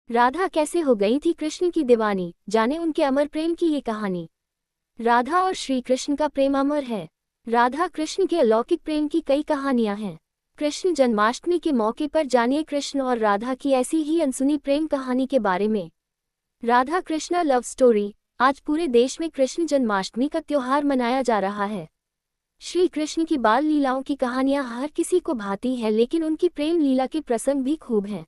राधा कैसे हो गई थी कृष्ण की दीवानी, जाने उनके अमर प्रेम की ये कहानी। राधा और श्री कृष्ण का प्रेम अमर है। राधा कृष्ण के अलौकिक प्रेम की कई कहानियां हैं। कृष्ण जन्माष्टमी के मौके पर जानिए कृष्ण और राधा की ऐसी ही अनसुनी प्रेम कहानी के बारे में। Radha Krishna love story. आज पूरे देश में कृष्ण जन्माष्टमी का त्योहार मनाया जा रहा है। श्री कृष्ण की बाल लीलाओं की कहानियां हर किसी को भाती है, लेकिन उनकी प्रेम लीला के प्रसंग भी खूब हैं।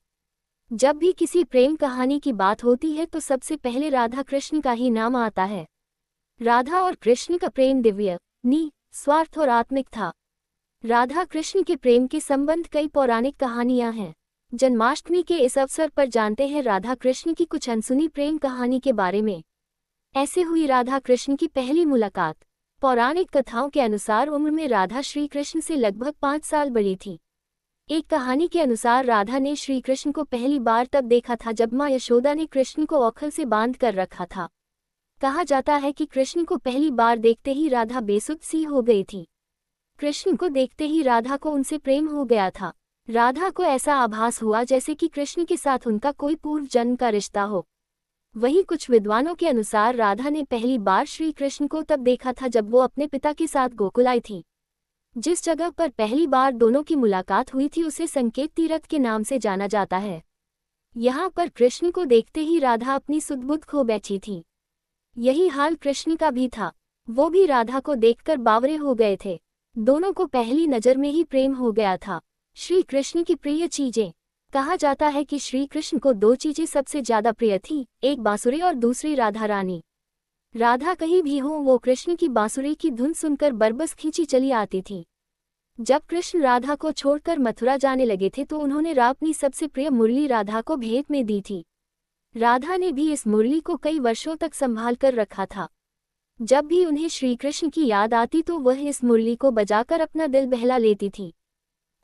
जब भी किसी प्रेम कहानी की बात होती है तो सबसे पहले राधा कृष्ण का ही नाम आता है। राधा और कृष्ण का प्रेम दिव्य, निस्वार्थ और आत्मिक था। राधा कृष्ण के प्रेम के संबंध कई पौराणिक कहानियां हैं। जन्माष्टमी के इस अवसर पर जानते हैं राधा कृष्ण की कुछ अनसुनी प्रेम कहानी के बारे में। ऐसे हुई राधा कृष्ण की पहली मुलाकात। पौराणिक कथाओं के अनुसार उम्र में राधा श्री कृष्ण से लगभग 5 साल बड़ी थी। एक कहानी के अनुसार राधा ने श्री कृष्ण को पहली बार तब देखा था जब मां यशोदा ने कृष्ण को औखल से बांध कर रखा था। कहा जाता है कि कृष्ण को पहली बार देखते ही राधा बेसुध सी हो गई थी। कृष्ण को देखते ही राधा को उनसे प्रेम हो गया था। राधा को ऐसा आभास हुआ जैसे कि कृष्ण के साथ उनका कोई पूर्व जन्म का रिश्ता हो। वहीं कुछ विद्वानों के अनुसार राधा ने पहली बार श्री कृष्ण को तब देखा था जब वो अपने पिता के साथ गोकुल आई थी। जिस जगह पर पहली बार दोनों की मुलाकात हुई थी उसे संकेत तीर्थ के नाम से जाना जाता है। यहाँ पर कृष्ण को देखते ही राधा अपनी सुध-बुध खो बैठी थी। यही हाल कृष्ण का भी था। वो भी राधा को देखकर बावरे हो गए थे। दोनों को पहली नजर में ही प्रेम हो गया था। श्री कृष्ण की प्रिय चीजें। कहा जाता है कि श्री कृष्ण को 2 चीजें सबसे ज्यादा प्रिय थी, एक बांसुरी और दूसरी राधा रानी। राधा कहीं भी हो वो कृष्ण की बांसुरी की धुन सुनकर बरबस खींची चली आती थी। जब कृष्ण राधा को छोड़कर मथुरा जाने लगे थे तो उन्होंने अपनी सबसे प्रिय मुरली राधा को भेंट में दी थी। राधा ने भी इस मुरली को कई वर्षों तक संभाल कर रखा था। जब भी उन्हें श्री कृष्ण की याद आती तो वह इस मुरली को बजाकर अपना दिल बहला लेती थी।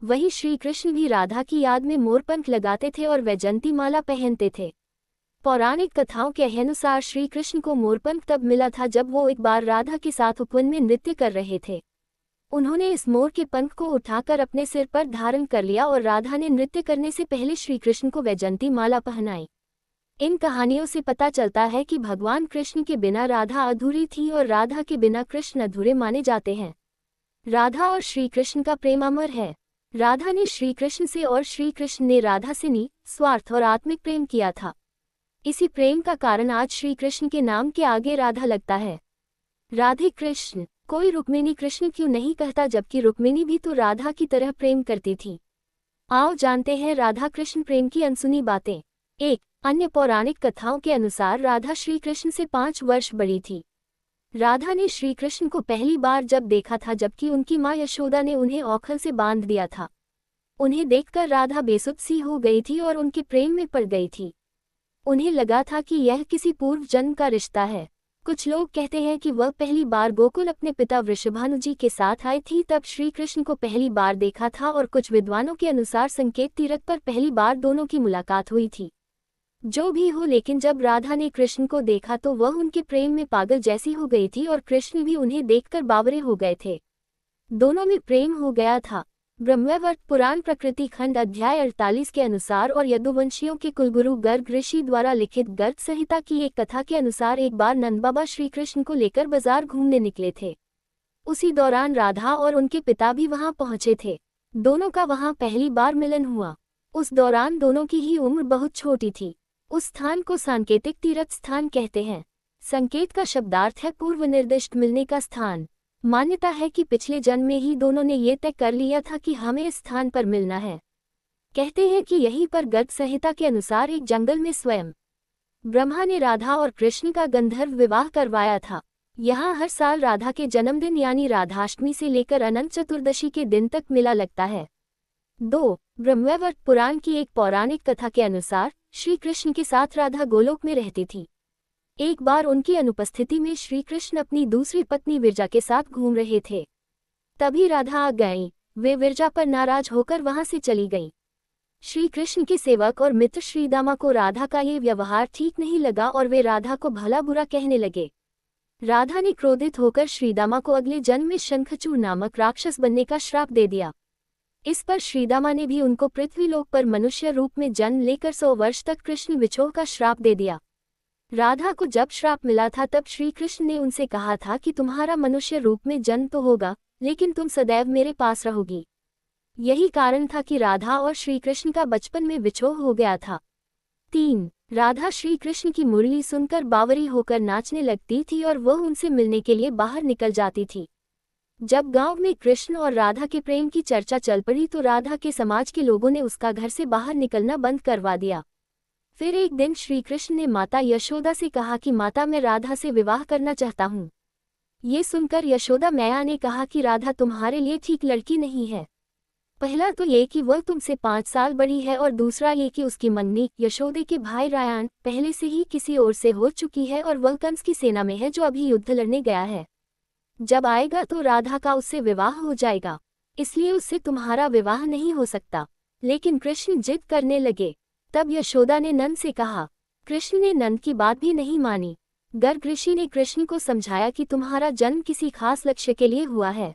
वहीं श्री कृष्ण भी राधा की याद में मोरपंख लगाते थे और वैजंती माला पहनते थे। पौराणिक कथाओं के अनुसार श्री कृष्ण को मोरपंख तब मिला था जब वो एक बार राधा के साथ उपवन में नृत्य कर रहे थे। उन्होंने इस मोर के पंख को उठाकर अपने सिर पर धारण कर लिया और राधा ने नृत्य करने से पहले श्री कृष्ण को वैजंती माला पहनाई। इन कहानियों से पता चलता है कि भगवान कृष्ण के बिना राधा अधूरी थी और राधा के बिना कृष्ण अधूरे माने जाते हैं। राधा और श्री कृष्ण का प्रेम अमर है। राधा ने श्री कृष्ण से और श्री कृष्ण ने राधा से निस्वार्थ और आत्मिक प्रेम किया था। इसी प्रेम का कारण आज श्री कृष्ण के नाम के आगे राधा लगता है। राधे कृष्ण। कोई रुक्मिणी कृष्ण क्यों नहीं कहता, जबकि रुक्मिणी भी तो राधा की तरह प्रेम करती थी। आओ जानते हैं राधा कृष्ण प्रेम की अनसुनी बातें। 1. अन्य पौराणिक कथाओं के अनुसार राधा श्री कृष्ण से 5 वर्ष बड़ी थी। राधा ने श्री कृष्ण को पहली बार जब देखा था जबकि उनकी मां यशोदा ने उन्हें औखल से बांध दिया था। उन्हें देखकर राधा बेसुध सी हो गई थी और उनके प्रेम में पड़ गई थी। उन्हें लगा था कि यह किसी पूर्व जन्म का रिश्ता है। कुछ लोग कहते हैं कि वह पहली बार गोकुल अपने पिता वृषभानु जी के साथ आई थी तब श्री कृष्ण को पहली बार देखा था, और कुछ विद्वानों के अनुसार संकेत तीर्थ पर पहली बार दोनों की मुलाकात हुई थी। जो भी हो, लेकिन जब राधा ने कृष्ण को देखा तो वह उनके प्रेम में पागल जैसी हो गई थी और कृष्ण भी उन्हें देखकर बावरे हो गए थे। दोनों में प्रेम हो गया था। ब्रह्मवैवर्त पुराण प्रकृति खंड अध्याय 48 के अनुसार और यदुवंशियों के कुलगुरु गर्ग ऋषि द्वारा लिखित गर्ग संहिता की एक कथा के अनुसार एक बार नंद बाबा श्री कृष्ण को लेकर बाजार घूमने निकले थे। उसी दौरान राधा और उनके पिता भी वहां पहुंचे थे। दोनों का वहां पहली बार मिलन हुआ। उस दौरान दोनों की ही उम्र बहुत छोटी थी। उस स्थान को सांकेतिक तीर्थ स्थान कहते हैं। संकेत का शब्दार्थ है पूर्व निर्दिष्ट मिलने का स्थान। मान्यता है कि पिछले जन्म में ही दोनों ने ये तय कर लिया था कि हमें इस स्थान पर मिलना है। कहते हैं कि यहीं पर गर्ग संहिता के अनुसार एक जंगल में स्वयं ब्रह्मा ने राधा और कृष्ण का गंधर्व विवाह करवाया था। यहाँ हर साल राधा के जन्मदिन यानी राधाष्टमी से लेकर अनंत चतुर्दशी के दिन तक मेला लगता है। 2. ब्रह्मवैवर्त पुराण की एक पौराणिक कथा के अनुसार श्री कृष्ण के साथ राधा गोलोक में रहती थी। एक बार उनकी अनुपस्थिति में श्री कृष्ण अपनी दूसरी पत्नी विरजा के साथ घूम रहे थे। तभी राधा आ गईं। वे विरजा पर नाराज होकर वहां से चली गईं। श्री कृष्ण के सेवक और मित्र श्रीदामा को राधा का ये व्यवहार ठीक नहीं लगा और वे राधा को भला बुरा कहने लगे। राधा ने क्रोधित होकर श्रीदामा को अगले जन्म में शंखचूड़ नामक राक्षस बनने का श्राप दे दिया। इस पर श्रीदामा ने भी उनको पृथ्वीलोक पर मनुष्य रूप में जन्म लेकर 100 वर्ष तक कृष्ण विछोह का श्राप दे दिया। राधा को जब श्राप मिला था तब श्री कृष्ण ने उनसे कहा था कि तुम्हारा मनुष्य रूप में जन्म तो होगा, लेकिन तुम सदैव मेरे पास रहोगी। यही कारण था कि राधा और श्री कृष्ण का बचपन में विछोह हो गया था। 3. राधा श्री कृष्ण की मुरली सुनकर बावरी होकर नाचने लगती थी और वह उनसे मिलने के लिए बाहर निकल जाती थी। जब गांव में कृष्ण और राधा के प्रेम की चर्चा चल पड़ी तो राधा के समाज के लोगों ने उसका घर से बाहर निकलना बंद करवा दिया। फिर एक दिन श्री कृष्ण ने माता यशोदा से कहा कि माता, मैं राधा से विवाह करना चाहता हूँ। ये सुनकर यशोदा मैया ने कहा कि राधा तुम्हारे लिए ठीक लड़की नहीं है। पहला तो ये कि वह तुमसे 5 साल बड़ी है और दूसरा ये कि उसकी मंगनी यशोदे के भाई रायण पहले से ही किसी और से हो चुकी है और वह कंस की सेना में है जो अभी युद्ध लड़ने गया है। जब आएगा तो राधा का उससे विवाह हो जाएगा, इसलिए उससे तुम्हारा विवाह नहीं हो सकता। लेकिन कृष्ण जिद करने लगे। तब यशोदा ने नंद से कहा। कृष्ण ने नंद की बात भी नहीं मानी। गर्ग ऋषि ने कृष्ण को समझाया कि तुम्हारा जन्म किसी खास लक्ष्य के लिए हुआ है।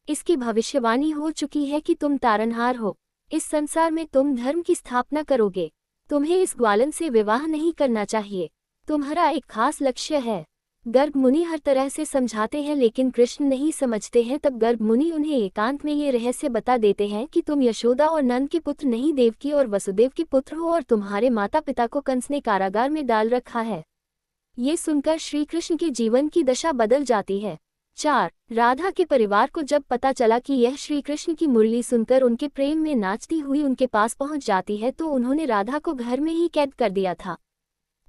इसकी भविष्यवाणी हो चुकी है कि तुम तारनहार हो। इस संसार में तुम धर्म की स्थापना करोगे। तुम्हें इस ग्वालन से विवाह नहीं करना चाहिए। तुम्हारा एक खास लक्ष्य है। गर्ग मुनि हर तरह से समझाते हैं लेकिन कृष्ण नहीं समझते हैं। तब गर्ग मुनि उन्हें एकांत में ये रहस्य बता देते हैं कि तुम यशोदा और नंद के पुत्र नहीं, देवकी और वसुदेव के पुत्र हो और तुम्हारे माता पिता को कंस ने कारागार में डाल रखा है। ये सुनकर श्री कृष्ण के जीवन की दशा बदल जाती है। 4. राधा के परिवार को जब पता चला कि यह श्री कृष्ण की मुरली सुनकर उनके प्रेम में नाचती हुई उनके पास पहुंच जाती है तो उन्होंने राधा को घर में ही कैद कर दिया था।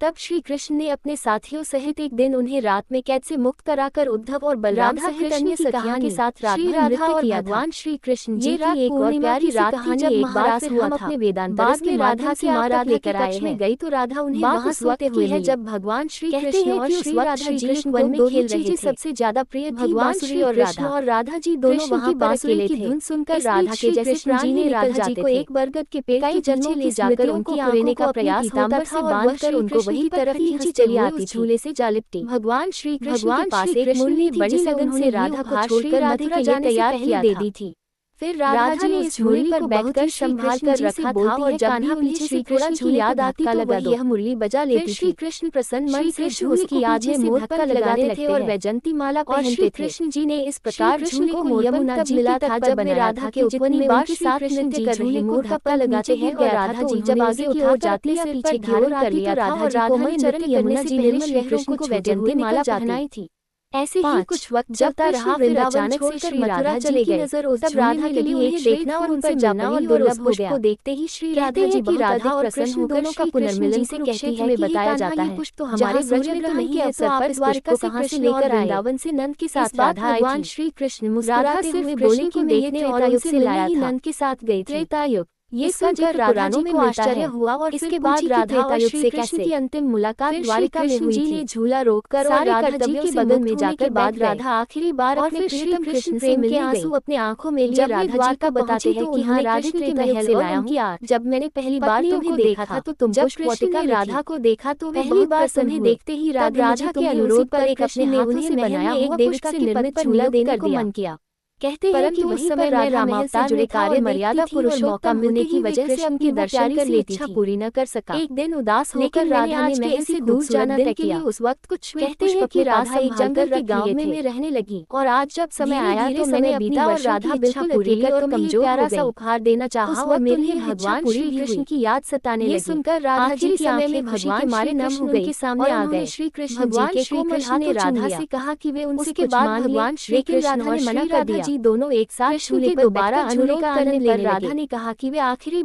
तब श्री कृष्ण ने अपने साथियों सहित एक दिन उन्हें रात में कैद से मुक्त कराकर उद्धव और बलराम सहित अन्य सखियों के साथ श्री राधा और भगवान श्री कृष्ण जी की एक और प्यारी रात थी जब महाराज हुआ था। अपने वेदांत में राधा की महाराज लेकर आए में गई तो राधा उन्हें वहां सोते हुए है जब भगवान श्री कृष्ण और श्री राधा जी वन में खेल रहे थे। सबसे ज्यादा प्रिय भगवान श्री और राधा जी दोनों वहां बांसुरी की धुन सुनकर राधा के जैसे कृष्ण ने राधा जी को एक बरगद के पेड़ के जन्मों ले जाकर उनको पुरेने का प्रयास होता था और बांधकर उनको वही तरफ खींची चली आती झूले से जा लिपटी। भगवान श्री कृष्ण के पास एक मुरली बड़ी लगन से राधा को छोड़कर मथुरा जाने से पहले दे दी थी। फिर राधा जी ने इस मुरली पर बैठकर संभाल कर रखा था और जब भी उन्हें श्री कृष्ण की याद आती तो वह यह मुरली बजा लेती थी। श्री कृष्ण प्रसन्न मन से उसकी याद में धक्का लगाने लगे और वैजंती माला पहनते थे। कृष्ण जी ने इस प्रकार झूले को यमुना जी मिला था जब वे राधा के उपवन में उनके साथ नृत्य कर रहे मोर का पल लगाते हैं और राधा जी जब आगे की ओर जाती है पीछे की ओर कर लिया था और राधा ने चरण यमुना जी ने श्री कृष्ण को वैजंती माला पहनाई थी। ऐसे ही कुछ वक्त जब रहा फिर अचानक से श्री राधा चले गए। तब राधा के लिए एक देखना और उनसे जाना और दुर्लभ हो गया। देखते ही श्री राधा जी की राधा और कृष्ण दोनों का पुनर्मिलन से कहती है कि बताया जाता है पुष्प तो हमारे ब्रज में तो नहीं के अवसर पर द्वारका से कहां से लेकर आए। वृंदावन से नंद के साथ राधा आई थी। श्री कृष्ण मुस्कुराते हुए बोले कि देखने और उनसे लाया था नंद के साथ गई थी। त्रेतायुग ये सुनकर राधा जी को आश्चर्य हुआ और इसके बाद राधा और श्री कृष्ण की अंतिम मुलाकात द्वारिका में हुई थी। झूला रोककर और राधा जी के बगल में जाकर बाद राधा आखिरी बार अपने प्रियतम कृष्ण प्रेम के आंसू अपने आंखों में लिए राधा जी का बताते हैं कि हाँ राधा के महल से लाया हूँ। जब मैंने पहली बार तुम्हें देखा था तो तुम पुष्प वाटिका राधा को देखा तो पहली बार तुम्हें देखते ही राधा के अनुरोध पर एक अपने हाथों से बनाया एक देवता से निर्मित झूला देने को मन किया। कहते हैं कि उस समय मैं रामावतार जुड़े कार्य मर्यादा पुरुषोत्तम होने की वजह से उनके दर्शन कर लेती इच्छा पूरी न कर सका। एक दिन उदास होकर राधा ने महल से दूर जाना तय किया। उस वक्त कुछ कहते हैं कि राधा एक जंगल के गांव में रहने लगी और आज जब समय आया तो मैंने बीता और राधा बिल्कुल अकेली और कमजोर प्यारा सा उपहार देना चाहा और मेरे भगवान श्री कृष्ण की याद सताने लगी। सुनकर राधा जी की आंखें भगवान मारे नम हो गई सामने आ गए। श्री कृष्ण भगवान श्री कृष्ण ने राधा से कहा कि वे उनसे बाद भगवान श्री कृष्ण ने मना कर दिया। दोनों एक साथ झूले दोबारा अनुरोध करने पर राधा ने कहा कि वे आखिरी